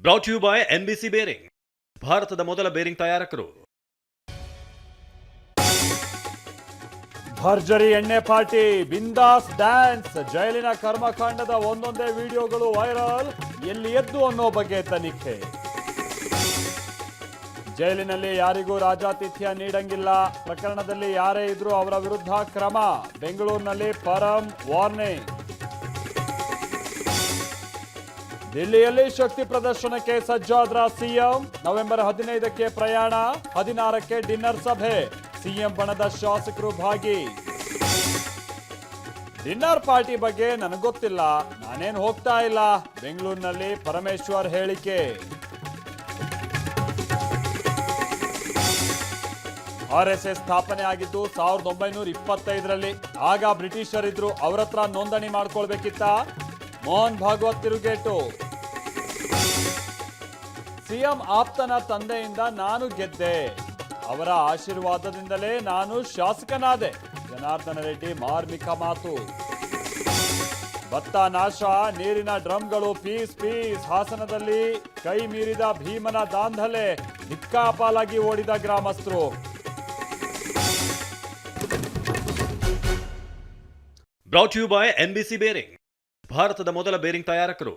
Brought you by NBC bearing, ಭಾರತದ ಮೊದಲ bearing ತಯಾರಕರು. ಭರ್ಜರಿ ಎಣ್ಣೆ ಪಾರ್ಟಿ, ಬಿಂದಾಸ್ ಡ್ಯಾನ್ಸ್, ಜೈಲಿನ ಕರ್ಮಕಾಂಡದ ಒಂದೊಂದೇ ವಿಡಿಯೋಗಳು ವೈರಲ್, ಎಲ್ಲಿ ಎದ್ದು ಅನ್ನೋ ಬಗ್ಗೆ ತನಿಖೆ. ಜೈಲಿನಲ್ಲಿ ಯಾರಿಗೂ ರಾಜಾತಿಥ್ಯ ನೀಡಂಗಿಲ್ಲ, ಪ್ರಕರಣದಲ್ಲಿ ಯಾರೇ ಇದ್ರೂ ಅವರ ವಿರುದ್ಧ ಕ್ರಮ, ಬೆಂಗಳೂರಿನಲ್ಲಿ ಪರಂ ವಾರ್ನಿಂಗ್. ದಿಲ್ಲಿಯಲ್ಲಿ ಶಕ್ತಿ ಪ್ರದರ್ಶನಕ್ಕೆ ಸಜ್ಜಾದ್ರ ಸಿಎಂ, ನವೆಂಬರ್ 15ಕ್ಕೆ ಪ್ರಯಾಣ, 16ಕ್ಕೆ ಡಿನ್ನರ್ ಸಭೆ, ಸಿಎಂ ಬಣದ ಶಾಸಕರು ಭಾಗಿ. ಡಿನ್ನರ್ ಪಾರ್ಟಿ ಬಗ್ಗೆ ನನಗೊತ್ತಿಲ್ಲ, ನಾನೇನು ಹೋಗ್ತಾ ಇಲ್ಲ, ಬೆಂಗಳೂರಿನಲ್ಲಿ ಪರಮೇಶ್ವರ್ ಹೇಳಿಕೆ. RSS ಸ್ಥಾಪನೆ ಆಗಿದ್ದು 1925ರಲ್ಲಿ, ಆಗ ಬ್ರಿಟಿಷರಿದ್ರು, ಅವ್ರ ಹತ್ರ ನೋಂದಣಿ ಮಾಡ್ಕೊಳ್ಬೇಕಿತ್ತ. ಮೋಹನ್ ಭಾಗವತ್ ತಿರುಗೇಟು. ಸಿಎಂ ಆಪ್ತನ ತಂದೆಯಿಂದ ನಾನು ಗೆದ್ದೆ, ಅವರ ಆಶೀರ್ವಾದದಿಂದಲೇ ನಾನು ಶಾಸಕನಾದೆ, ಜನಾರ್ದನ ರೆಡ್ಡಿ ಮಾರ್ಮಿಕ ಮಾತು. ಭತ್ತ ನಾಶ, ನೀರಿನ ಡ್ರಮ್ಗಳು ಪೀಸ್ ಪೀಸ್, ಹಾಸನದಲ್ಲಿ ಕೈ ಮೀರಿದ ಭೀಮನ ದಾಂಧಲೆ, ದಿಕ್ಕಾಪಾಲಾಗಿ ಓಡಿದ ಗ್ರಾಮಸ್ಥರು. Brought you by NBC bearing, ಭಾರತದ ಮೊದಲ ಬೇರಿಂಗ್ ತಯಾರಕರು.